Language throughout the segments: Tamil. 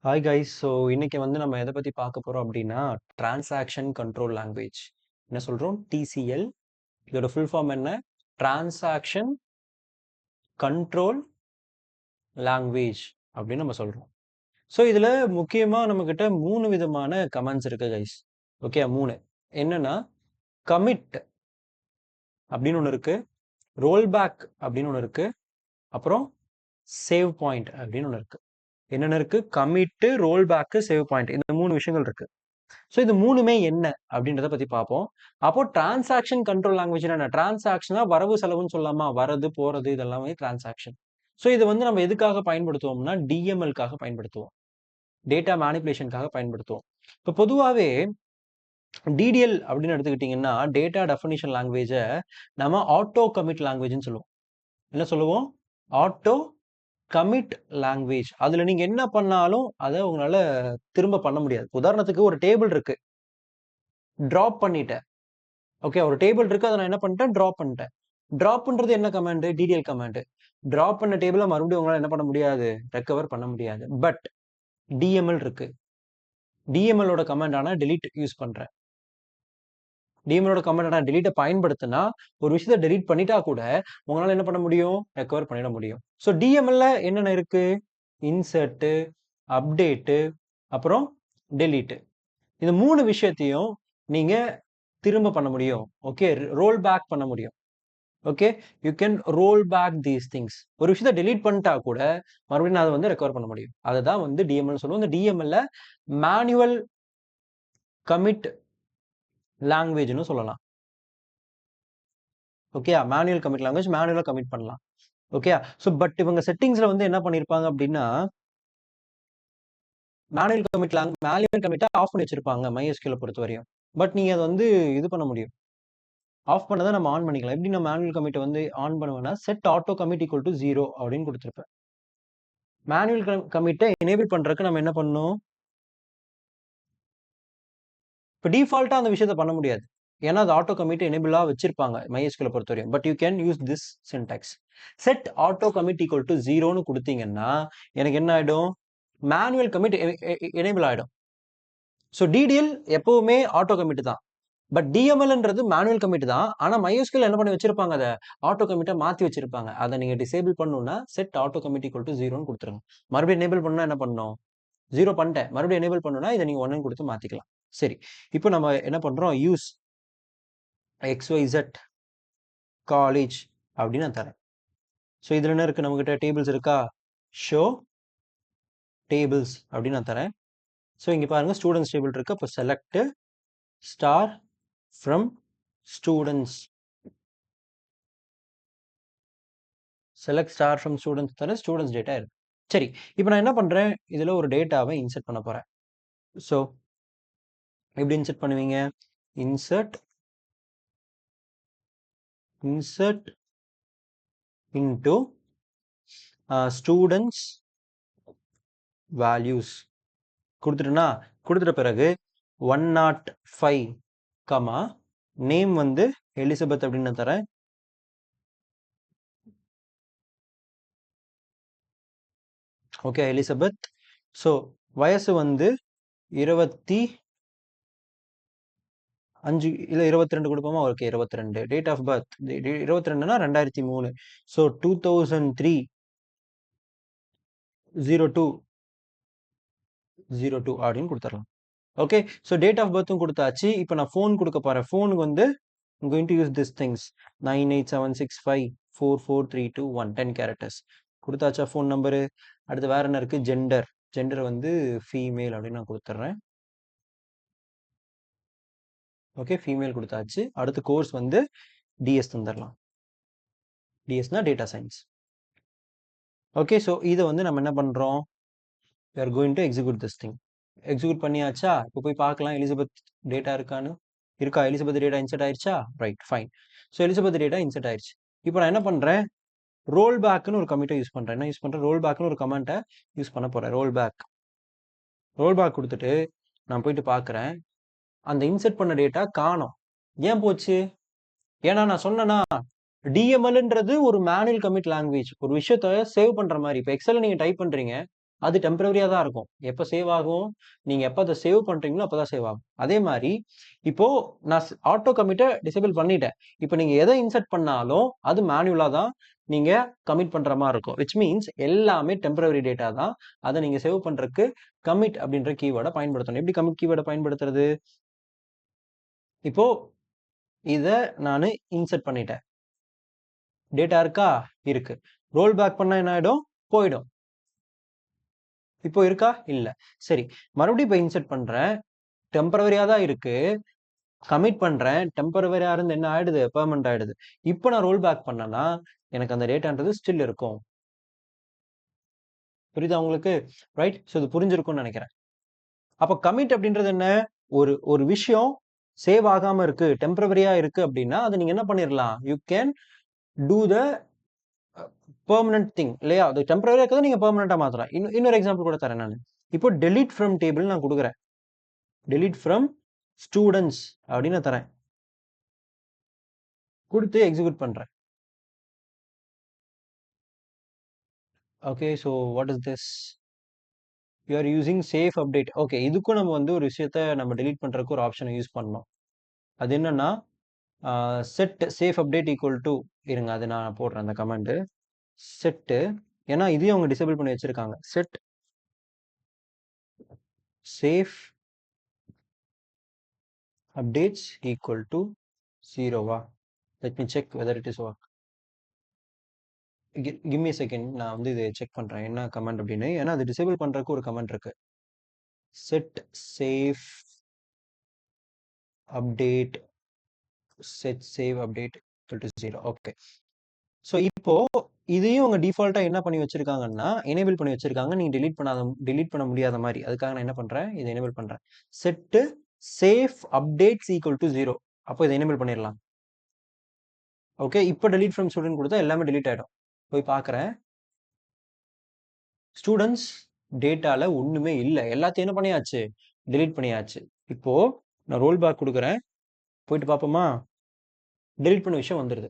Hi guys. ஸோ இன்னைக்கு வந்து நம்ம எதை பற்றி பார்க்க போகிறோம் அப்படின்னா டிரான்சாக்ஷன் கண்ட்ரோல் லாங்குவேஜ். என்ன சொல்கிறோம்? டிசிஎல். இதோட ஃபுல் ஃபார்ம் என்ன? டிரான்சாக்ஷன் கண்ட்ரோல் லாங்குவேஜ் அப்படின்னு நம்ம சொல்கிறோம். ஸோ இதில் முக்கியமாக நம்மக்கிட்ட 3 விதமான கமெண்ட்ஸ் இருக்கு கைஸ். ஓகே, 3 என்னன்னா கமிட் அப்படின்னு ஒன்று இருக்கு, ரோல் பேக் அப்படின்னு ஒன்று இருக்கு, அப்புறம் சேவ் பாயிண்ட் அப்படின்னு ஒன்று இருக்கு. என்னென்ன இருக்கு? Commit, roll back, save point. இந்த 3 விஷயங்கள் இருக்கு. ஸோ இது மூணுமே என்ன அப்படின்றத பத்தி பார்ப்போம். அப்போ டிரான்சாக்ஷன் கண்ட்ரோல் லாங்குவேஜ் என்ன? டிரான்சாக்ஷனா வரவு செலவுன்னு சொல்லலாமா? வரது போறது இதெல்லாமே டிரான்சாக்ஷன். ஸோ இது வந்து நம்ம எதுக்காக பயன்படுத்துவோம்னா டிஎம்எல்காக பயன்படுத்துவோம், டேட்டா மேனிபுலேஷனுக்காக பயன்படுத்துவோம். இப்போ பொதுவாகவே டிடிஎல் அப்படின்னு எடுத்துக்கிட்டிங்கன்னா டேட்டா டெஃபினிஷன் லாங்குவேஜை நம்ம ஆட்டோ கமிட் லாங்குவேஜ்னு சொல்லுவோம். என்ன சொல்லுவோம்? Auto commit language. அதுல நீங்க என்ன பண்ணாலும் அதை உங்களால திரும்ப பண்ண முடியாது. உதாரணத்துக்கு ஒரு டேபிள் இருக்கு, டிராப் பண்ணிட்டேன். ஓகே, ஒரு டேபிள் இருக்கு, அதை நான் என்ன பண்ணிட்டேன்? டிராப் பண்ணிட்டேன். டிராப் பண்றது என்ன கமாண்ட்? DDL command. டிராப் பண்ண டேபிளை மறுபடியும் உங்களால என்ன பண்ண முடியாது? ரெக்கவர் பண்ண முடியாது. பட் டிஎம்எல் இருக்கு. டிஎம்எல் ஓட கமாண்ட் ஆனா delete யூஸ் பண்றேன். டிஎம்எல் ஓட கமாண்ட் ஆனா delete பயன்படுத்தினா ஒரு விஷயத்தை delete பண்ணிட்டா கூட உங்களால என்ன பண்ண முடியும்? ரெக்கவர் பண்ணிட முடியும். ஸோ டிஎம்எல்ல என்னென்ன இருக்கு? இன்சர்ட், அப்டேட், அப்புறம் delete. இந்த 3 விஷயத்தையும் நீங்க திரும்ப பண்ண முடியும். ஓகே, ரோல் பேக் பண்ண முடியும். Okay, you can roll back these things. ஒரு விஷயத்தை delete பண்ணிட்டா கூட மறுபடியும் நான் அதை வந்து ரெக்கவர் பண்ண முடியும். அதுதான் வந்து டிஎம்எல் சொல்லுவோம். இந்த டிஎம்எல்ல மேனுவல் கமிட் லாங்குவேஜ்னு சொல்லலாம். ஓகே, மேனுவல் கமிட் லாங்குவேஜ், மேனுவலா கமிட் பண்ணலாம். ஓகே, ஸோ பட் இவங்க செட்டிங்ஸ்ல வந்து என்ன பண்ணிருப்பாங்க அப்படின்னா மேனுவல் கமிட்டை ஆஃப் பண்ணி வச்சிருப்பாங்க MySQL பொறுத்த வரையும். பட் நீங்க அதை வந்து இது பண்ண முடியும், ஆஃப் பண்ணதை நம்ம ஆன் பண்ணிக்கலாம். எப்படி நான் மேனுவல் கமிட்டை வந்து ஆன் பண்ணுவேன்னா set auto commit equal to 0 அப்படின்னு கொடுத்துருப்பேன். மேனுவல் கமிட்டை எனேபிள் பண்றதுக்கு நம்ம என்ன பண்ணணும்? இப்போ டிஃபால்ட்டா அந்த விஷயத்தை பண்ண முடியாது, ஏன்னா அது ஆட்டோ கமிட் எனேபிளா வச்சிருப்பாங்க MySQL பொறுத்தவரையும். But you can use this syntax. Set auto commit equal to 0ன்னு கொடுத்தீங்கன்னா எனக்கு என்ன ஆயிடும்? மேனுவல் கமிட் எனேபிள் ஆயிடும். ஸோ டிடிஎல் எப்பவுமே ஆட்டோ கமிட் தான். பட் டிஎம்எல்ன்றது மேனுவல் கமிட் தான். ஆனா MySQL என்ன பண்ணி வச்சிருப்பாங்க? அதை ஆட்டோ கமிட்டை மாத்தி வச்சிருப்பாங்க. அதை நீங்க டிசேபிள் பண்ணணும்னா set auto commit equal to 0ன்னு கொடுத்துருங்க. மறுபடியும் எனேபிள் பண்ணா என்ன பண்ணணும்? 0 பண்ணிட்டேன். மறுபடியும் எனேபிள் பண்ணணும்னா இதை நீங்க 1ன்னு கொடுத்து மாத்திக்கலாம். சரி, இப்போ நம்ம என்ன பண்றோம்? யூஸ் XYZ காலேஜ் அப்படின்னு நான் தரேன். ஸோ இதுல என்ன இருக்கு? நம்மகிட்ட டேபிள்ஸ் இருக்கா? ஷோ டேபிள்ஸ் அப்படின்னு நான் தரேன். ஸோ இங்க பாருங்க ஸ்டூடெண்ட்ஸ் டேபிள் இருக்கு. அப்போ select star from students, select star from students தர ஸ்டூடெண்ட்ஸ் டேட்டா இருக்கு. சரி, இப்போ நான் என்ன பண்றேன்? இதுல ஒரு டேட்டாவை இன்சர்ட் பண்ண போறேன். ஸோ எப்படி இன்சர்ட் பண்ணுவீங்க? இன்சர்ட் into students values கொடுத்துட்டேன்னா, கொடுத்துட்ட பிறகு 105 கமா நேம் வந்து எலிசபெத் அப்படின்னு நான் தரேன். Okay, Elizabeth. ஸோ வயசு வந்து 25 இல்லை 22 கொடுப்போமா? ஓகே, 22. டேட் ஆஃப் பர்த் 22னா 2003. ஸோ 2003 02 அப்படின்னு கொடுத்துடலாம். ஓகே, ஸோ டேட் ஆஃப் பர்த்தும் கொடுத்தாச்சு. இப்போ நான் ஃபோன் கொடுக்க போறேன். ஃபோனுக்கு வந்து I'm going to use this things 9876544321 10 characters கொடுத்தாச்சா ஃபோன் நம்பரு. அடுத்து வேற என்ன இருக்கு? ஜெண்டர். ஜெண்டர் வந்து ஃபீமேல் அப்படின்னு நான் கொடுத்துட்றேன். ஓகே, ஃபீமேல் கொடுத்தாச்சு. அடுத்து கோர்ஸ் வந்து டிஎஸ் தந்துடலாம். டிஎஸ்னா டேட்டா சயின்ஸ். ஓகே, ஸோ இதை வந்து நம்ம என்ன பண்றோம்? we are going to execute this thing. Execute பண்ணியாச்சா? இப்போ போய் பார்க்கலாம் எலிசபெத் டேட்டா இருக்கான்னு. இருக்கா? எலிசபெத் டேட்டா இன்சர்ட் ஆயிடுச்சா? Right, fine. So Elizabeth data insert ஆயிடுச்சு. இப்போ நான் என்ன பண்றேன்? ரோல் பேக்னு ஒரு கமிட்டை யூஸ் பண்றேன். என்ன யூஸ் பண்றேன்? ரோல் பேக்னு ஒரு கமெண்ட்டை யூஸ் பண்ண போறேன். ரோல் பேக் கொடுத்துட்டு நான் போயிட்டு பார்க்குறேன், அந்த இன்சர்ட் பண்ண டேட்டா காணோம். ஏன் போச்சு? ஏன்னா நான் சொன்னேன்னா டிஎம்எல்ன்றது ஒரு மேனுவல் கமிட் லாங்குவேஜ். ஒரு விஷயத்த சேவ் பண்ற மாதிரி. இப்போ எக்ஸல் நீங்க டைப் பண்றீங்க, அது டெம்பரவரியா தான் இருக்கும். எப்ப சேவ் ஆகும்? நீங்க எப்ப அத சேவ் பண்றீங்களோ அப்பதான் சேவ் ஆகும். அதே மாரி இப்போ நான் ஆட்டோ கமிட்ட டிசேபிள் பண்ணிட்டேன். இப்ப நீங்க எத இன்சர்ட் பண்ணாலும் அது மேனுவலா தான் நீங்க கமிட் பண்ற மாரி இருக்கும். விச் மீன்ஸ் எல்லாமே டெம்பரவரி டேட்டா தான். அத நீங்க சேவ் பண்றதுக்கு கமிட் அப்படின்ற கீவேர்ட பயன்படுத்தணும். எப்படி கமிட் கீவேர்ட பயன்படுத்துறது? இப்போ இத நானு இன்சர்ட் பண்ணிட்டேன். டேட்டா இருக்கா? இருக்கு. ரோல் பேக் பண்ணா என்ன ஆயிடும்? போயிடும். இப்போ இருக்கா? இல்ல. சரி. மறுபடியும் இப்ப இன்சர்ட் பண்றேன். டெம்பரவரியா தான் இருக்கு. கமிட் பண்றேன். டெம்பரவரியா இருந்து என்ன ஆயிடுது? பெர்மனன்ட் ஆயிடுது. இப்போ நான் ரோல் பேக் பண்ணேன்னா, எனக்கு அந்த டேட்டான்றது ஸ்டில் இருக்கும். புரியுதா உங்களுக்கு? ரைட்? சோ இது புரிஞ்சிருக்கும்னு நெனைக்கிறேன். அப்ப கமிட் அப்படின்றது என்ன? ஒரு விஷயம் சேவ் ஆகாம இருக்கு, டெம்பரவரியா இருக்கு அப்படின்னா, அத நீங்க என்ன பண்ணிரலாம்? You can do the permanent thing இல்லையா? அது டெம்பரரியா இருக்கிறத நீங்க பெர்மனன்ட்டா மாத்தலாம். இன்னொரு எக்ஸாம்பிள் கூட தரேன் நானு. இப்போ டெலீட் ஃப்ரம் டேபிள் நான் குடுக்குறேன். டெலீட் ஃப்ரம் ஸ்டூடண்ட்ஸ் அப்படின்னு நான் தரேன். குடுத்து எக்ஸிக்யூட் பண்றேன். Okay. So what is this? You are using safe update. Okay. இதுக்கும் நம்ம வந்து ஒரு விஷயத்த நம்ம டெலீட் பண்றதுக்கு ஒரு ஆப்ஷன யூஸ் பண்ணோம். அது என்னன்னா, set safe update equal to இருங்க அது நான் போடுறேன் அந்த கமாண்ட். செட் ஏன்னா இதையும் அவங்க டிசேபிள் பண்ணி வச்சிருக்காங்க. Set safe updates equal to 0வா? Let me check whether it is work. Give me second. நான் வந்து இதை செக் பண்றேன். என்ன கமாண்ட் அப்படின்னு. ஏன்னா அது டிசேபிள் பண்றதுக்கு ஒரு கமாண்ட் இருக்கு. Set safe update set save update equal to 0. Okay. So இப்போ இதையும் உங்க டிஃபால்ட்டா என்ன பண்ணி வச்சிருக்காங்கன்னா, எனேபிள் பண்ணி வச்சிருக்காங்க. நீங்க டெலீட் பண்ண முடியாத மாரி. அதுக்காக நான் என்ன பண்றேன்? இதை எனேபிள் பண்றேன். Set safe updates equal to 0. அப்போ இதை எனேபிள் பண்ணிடலாம். ஓகே. இப்போ டெலீட் ஃப்ரம் ஸ்டூடெண்ட் கொடுத்தா எல்லாமே டெலீட் ஆயிடும். போய் பார்க்குறேன். ஸ்டூடண்ட்ஸ் டேட்டால ஒண்ணுமே இல்ல. எல்லாத்தையும் என்ன பண்ணியாச்சு? டெலீட் பண்ணியாச்சு. இப்போ நான் ரோல் பேக் குடுக்குறேன். போயிட்டு பார்ப்போமா? டெலீட் பண்ண விஷயம் வந்துருது.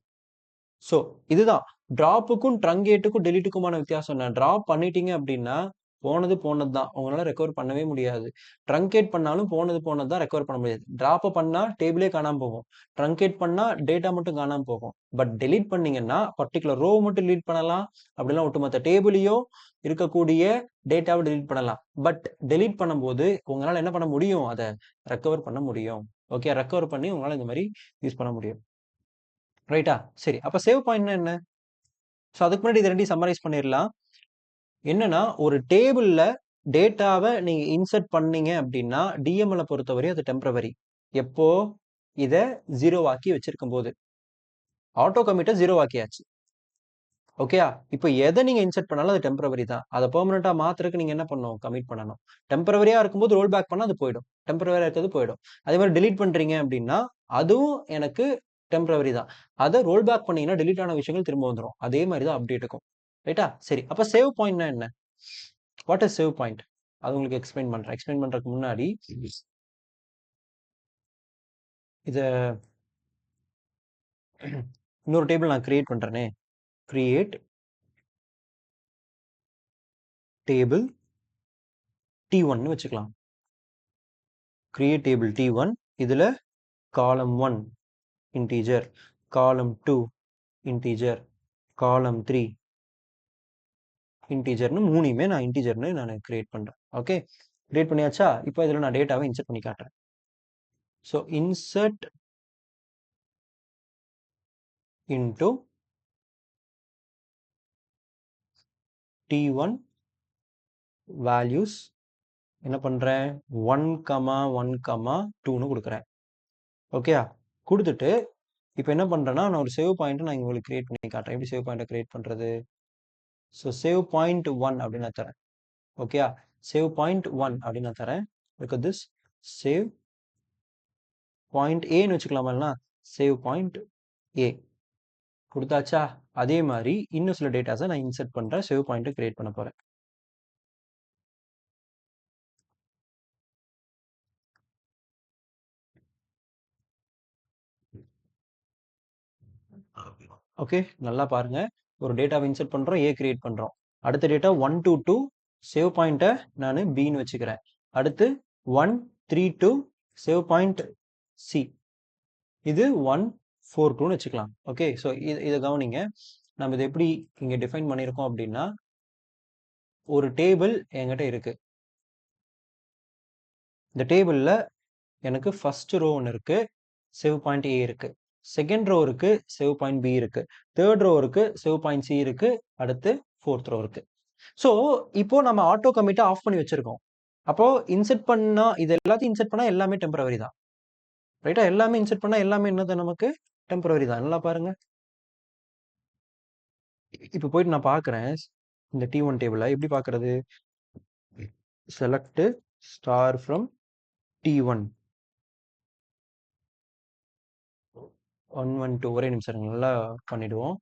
ஸோ இதுதான் டிராப்புக்கும் ட்ரங்கேட்டுக்கும் டெலீட்டுக்குமான வித்தியாசம் என்ன? டிராப் பண்ணிட்டீங்க அப்படின்னா போனது போனது தான். உங்களால ரெக்கவர் பண்ணவே முடியாது. ட்ரங்கேட் பண்ணாலும் போனது போனது தான், ரெக்கவர் பண்ண முடியாது. டிராப்ப பண்ணா டேபிளே காணாம போகும். ட்ரங்கேட் பண்ணா டேட்டா மட்டும் காணாம போகும். பட் டெலீட் பண்ணீங்கன்னா பர்ட்டிகுலர் ரோ மட்டும் டெலீட் பண்ணலாம். அப்படிலாம் ஒட்டுமொத்த டேபிளையோ இருக்கக்கூடிய டேட்டாவை டெலீட் பண்ணலாம். பட் டெலீட் பண்ணும்போது உங்களால என்ன பண்ண முடியும்? அதை ரெக்கவர் பண்ண முடியும். ஓகே. ரெக்கவர் பண்ணி உங்களால இந்த மாதிரி யூஸ் பண்ண முடியும். ரைட்டா? சரி. அப்ப சேவ் பாயிண்ட்னா என்ன? ஸோ அதுக்கு முன்னாடி இது 2யும் சம்மரைஸ் பண்ணிரலாம். என்னன்னா, ஒரு டேபிள்ல டேட்டாவ நீங்க இன்சர்ட் பண்ணீங்க அப்டின்னா, டிஎம்எல்ல பொறுத்தவரையும் அது டெம்பரவரி. எப்போ? இத 0 ஆக்கி வச்சிருக்கும்போது. Auto committee 0 ஆக்கியாச்சு. ஓகேயா? இப்ப எத நீங்க இன்சர்ட் பண்ணாலும் அது டெம்பரவரி தான். அத பெர்மனன்ட்டா மாத்துறதுக்கு நீங்க என்ன பண்ணணும்? கமிட் பண்ணணும். டெம்பரவரியா இருக்கும்போது ரோல் பேக் பண்ணா அது போயிடும். டெம்பரவரியா இருக்கிறது போயிடும். அதே மாரி டெலீட் பண்றீங்க அப்டின்னா, அதுவும் எனக்கு டெம்பரவரி தான். அத ரோல் பேக் பண்ணீங்கன்னா, டெலீட் ஆன விஷயங்கள் திரும்ப வந்துரும். அதே மாரி தான் அப்டேட்டுக்கும். ரைட்டா? சரி. அப்ப சேவ் பாயிண்ட்னா என்ன? What is save point? அது உங்களுக்கு எக்ஸ்பிளைன் பண்றேன். எக்ஸ்பிளைன் பண்றதுக்கு முன்னாடி இத இன்னொரு டேபிள் நான் கிரியேட் பண்றேனே. கிரியேட் டேபிள் T1ன்னு வச்சுக்கலாம். Create table T1. இதுல காலம் 1 இன்டிஜர், காலம் 2 இன்டிஜர், காலம் 3 இன்டிஜர்ன்னு 3யுமே நான் இன்டிஜர்ன்னு நான் கிரியேட் பண்றேன். ஓகே. கிரியேட் பண்ணியாச்சா? இப்போ இதுல நான் டேட்டாவை இன்சர்ட் பண்ணி காட்டுறேன். So insert into T1 values என்ன பண்றேன்? 1, 1, 2ன்னு குடுக்குறேன். ஓகேயா? குடுத்துட்டு இப்ப என்ன பண்றேன்னா, நான் ஒரு சேவ் பாயிண்ட் நான் உங்களுக்கு கிரியேட் பண்ணி காட்டுறேன். எப்படி சேவ் பாயிண்ட்ட கிரியேட் பண்றது? ஸோ சேவ் பாயிண்ட் 1 அப்படின்னு நான் தரேன். ஓகேயா? சேவ் பாயிண்ட் 1 அப்படின்னு நான் தரேன். Look at this. Save point ஏன்னு வச்சுக்கலாமா இல்லைனா? சேவ் பாயிண்ட் ஏ குடுத்தாச்சா? அதே மாரி இன்னும் சில டேட்டாஸ நான் இன்சர்ட் பண்றேன். சேவ் பாயிண்ட்ட கிரியேட் பண்ண போறேன். ஓகே. நல்லா பாருங்க. ஒரு டேட்டாவ இன்சர்ட் பண்றோம். ஏ கிரியேட் பண்றோம். அடுத்த டேட்டா 1 to 2 சேவ் பாயிண்ட்டை நான் பின்னு வச்சுக்கிறேன். அடுத்து 1 3 2 சேவ் பாயிண்ட் சி, இது 1 4 2ன்னு வச்சுக்கலாம். ஓகே, ஸோ இதை கவனிங்க. நம்ம இதை எப்படி இங்கே டிஃபைன் பண்ணியிருக்கோம் அப்படின்னா, ஒரு டேபிள் என்கிட்ட இருக்கு. இந்த டேபிளில் எனக்கு ஃபர்ஸ்ட் ரோ ஒன்று இருக்கு, சேவ் பாயிண்ட் ஏ இருக்கு. செகண்ட் ரோ இருக்கு, சேவ் பாயிண்ட் பி இருக்கு. தேர்ட் ரோ இருக்கு, சேவ் பாயிண்ட் சி இருக்கு. அடுத்து ஃபோர்த் ரோ இருக்கு. ஸோ இப்போ நம்ம ஆட்டோ கமிட்டை ஆஃப் பண்ணி வச்சிருக்கோம். அப்போ இன்செர்ட் பண்ணா இது எல்லாத்தையும் இன்செர்ட் பண்ணா எல்லாமே டெம்பரவரி தான். ரைட்டா? எல்லாமே இன்செர்ட் பண்ணா எல்லாமே என்னது நமக்கு டெம்பரவரி தான். நல்லா பாருங்க. இப்போ போயிட்டு நான் பார்க்குறேன் இந்த T1 டேபிளை எப்படி பார்க்கறது? செலக்ட் ஸ்டார் ஃப்ரம் T1 112 ஒரே நிமிஷம் நல்லா பண்ணிடுவோம்.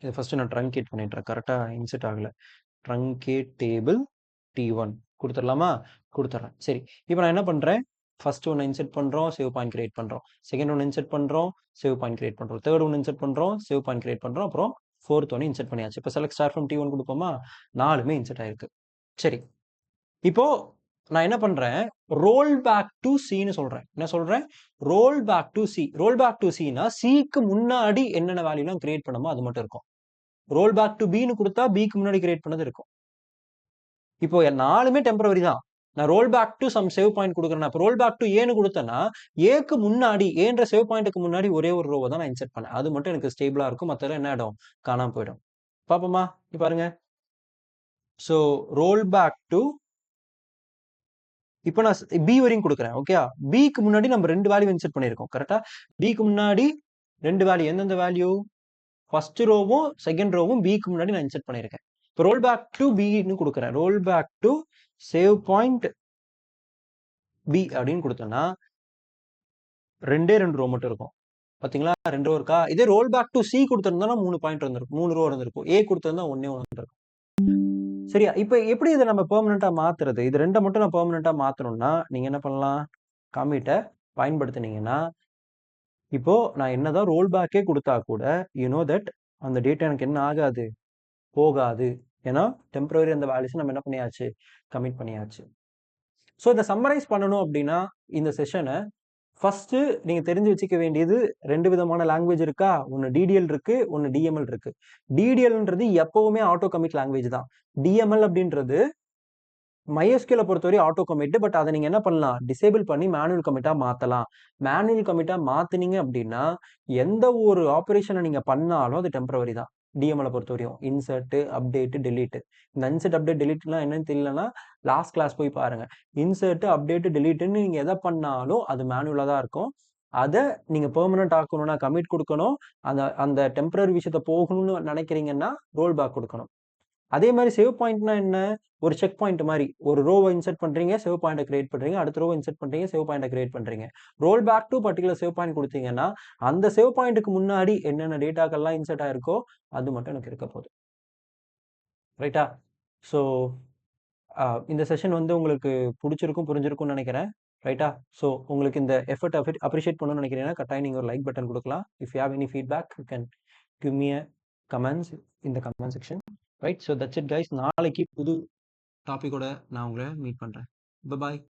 இதை ஃபர்ஸ்ட் நான் ட்ரங்கேட் பண்ணிடுறேன். கரெக்டாக இன்செர்ட் ஆகலை. ட்ரங்கேட் டேபிள் T1 கொடுத்துடலாமா? கொடுத்துட்றேன். சரி, இப்போ நான் என்ன பண்ணுறேன்? ஃபர்ஸ்ட் ஒன்று இன்செர்ட் பண்ணுறோம், சேவ் பாயிண்ட் கிரியேட் பண்ணுறோம். செகண்ட் ஒன்று இன்செர்ட் பண்ணுறோம், சேவ் பாயிண்ட் கிரியேட் பண்ணுறோம். தேர்ட் ஒன்று இன்செர்ட் பண்ணுறோம், சேவ் பாயிண்ட் கிரியேட் பண்ணுறோம். அப்புறம் ஃபோர்த் ஒன்று இன்செர்ட் பண்ணியாச்சு. இப்போ செலக்ட் ஸ்டார் ஃப்ரம் T1 கொடுப்போமா? 4மே இன்செர்ட் ஆயிருக்கு. சரி, இப்போ நான் என்ன பண்றேன்? ரோல் பேக் டு சின்னு சொல்றேன். என்ன சொல்றேன்? Roll back to C. Roll back to சினா சிக்கு முன்னாடி என்னென்ன வேல்யூலாம் கிரியேட் பண்ணமோ அது மட்டும் இருக்கும். ரோல் பேக் டு பின்னு கொடுத்தா பிக்கு முன்னாடி கிரியேட் பண்ணது இருக்கும். இப்போ 4மே டெம்பரவரி தான். நான் roll back to some save point கொடுக்குறேன். இப்போ ரோல் பேக் டு ஏன்னு கொடுத்தேன்னா ஏக்கு முன்னாடி ஏன்ற சேவ் பாயிண்ட்டுக்கு முன்னாடி ஒரே ஒரு ரோவை தான் நான் இன்செர்ட் பண்ணேன். அது மட்டும் எனக்கு ஸ்டேபிளா இருக்கும். மற்றெல்லாம் என்ன ஆயிடும்? காணாம போயிடும். பாப்போமா? இங்க பாருங்க. ஸோ ரோல் பேக் டு, இப்போ நான் பி வரையும் கொடுக்குறேன். ஓகே, பிக்கு முன்னாடி நம்ம 2 வேல்யூ இன்செர்ட் பண்ணியிருக்கோம். கரெக்டா? பிக்கு முன்னாடி 2 வேல்யூ. எந்தெந்த வேல்யூ? ஃபர்ஸ்ட் ரோவும் செகண்ட் ரோவும் பிக்கு முன்னாடி நான் இன்செர்ட் பண்ணியிருக்கேன். இப்போ ரோல் பேக் டு பின்னு கொடுக்குறேன். Roll back to save point B அப்படின்னு கொடுத்தோம்னா 2 ரோ மட்டும் இருக்கும். பாத்தீங்களா? 2 ரோ இருக்கா? இதே ரோல் பேக் டு சி கொடுத்திருந்தோம்னா 3 பாயிண்ட் இருந்திருக்கும், 3 ரோ இருந்திருக்கும். ஏ கொடுத்திருந்தா 1 இருக்கும். சரியா? இப்போ எப்படி இதை நம்ம பெர்மனண்டா மாத்துறது? இது 2 மட்டும் நான் பெர்மனண்டா மாத்தணும்னா நீங்க என்ன பண்ணலாம்? கமிட்டை பயன்படுத்தினீங்கன்னா, இப்போ நான் என்னதான் ரோல் பேக்கே கொடுத்தா கூட யூ நோ தட் அந்த டேட்டா எனக்கு என்ன ஆகாது? போகாது. ஏன்னா டெம்பரவரி அந்த வேல்யூஸ் நம்ம என்ன பண்ணியாச்சு? கமிட் பண்ணியாச்சு. ஸோ இதை சம்மரைஸ் பண்ணணும் அப்படின்னா இந்த செஷனை ஃபர்ஸ்ட் நீங்க தெரிஞ்சு வச்சுக்க வேண்டியது 2 விதமான லாங்குவேஜ் இருக்கா? ஒன்னு DDL இருக்கு, ஒன்னு DML இருக்கு. DDLன்றது எப்பவுமே ஆட்டோ கமிட் லாங்குவேஜ் தான். DML அப்படின்றது MySQL பொறுத்தவரை ஆட்டோ கமிட். பட் அதை நீங்க என்ன பண்ணலாம்? டிசேபிள் பண்ணி மேனுவல் கமிட்டா மாத்தலாம். மேனுவல் கமிட்டா மாத்தினீங்க அப்படின்னா எந்த ஒரு ஆபரேஷனை நீங்க பண்ணாலும் அது டெம்பரவரி தான். DML பொறுத்தவரையும் இன்சர்ட், அப்டேட், டெலீட். இந்த இன்சர்ட், அப்டேட், டெலீட்லாம் என்னன்னு தெரியலன்னா லாஸ்ட் கிளாஸ் போய் பாருங்க. இன்சர்ட், அப்டேட், டெலீட்னு நீங்க எதை பண்ணாலும் அது மேனுவலா தான் இருக்கும். அதை நீங்க பெர்மனன்ட் ஆக்கணும்னா கமிட் கொடுக்கணும். அந்த அந்த டெம்பரரி விஷயத்த போகணும்னு நினைக்கிறீங்கன்னா ரோல் பேக் கொடுக்கணும். அதே மாதிரி சேவ் பாயிண்ட்னா என்ன? ஒரு செக் பாயிண்ட் மாதிரி. ஒரு ரோவை இன்செர்ட் பண்றீங்க, சேவ் பாயிண்ட்டை கிரியேட் பண்றீங்க. அடுத்த ரோவை இன்செர்ட் பண்றீங்க, சேவ் பாயிண்ட்டை கிரியேட் பண்றீங்க. Roll back to particular save point கொடுத்தீங்கன்னா அந்த சேவ் பாயிண்ட்டுக்கு முன்னாடி என்னென்ன டேட்டாக்கள்லாம் இன்செர்ட் ஆயிருக்கோ அது மட்டும் எனக்கு இருக்க போகுது. ரைட்டா? ஸோ இந்த செஷன் வந்து உங்களுக்கு பிடிச்சிருக்கும், புரிஞ்சிருக்கும்னு நினைக்கிறேன். ரைட்டா? ஸோ உங்களுக்கு இந்த எஃபர்ட் அப்ரிஷியேட் பண்ணணும்னு நினைக்கிறீங்கன்னா கட்டாயம் நீங்கள் ஒரு லைக் பட்டன் கொடுக்கலாம். If you have any feedback you can give me a comments in the comment section. Right? So that's it guys. நாளைக்கு புது டாபிக்கோட நான் உங்களை மீட் பண்ணுறேன். பாய்.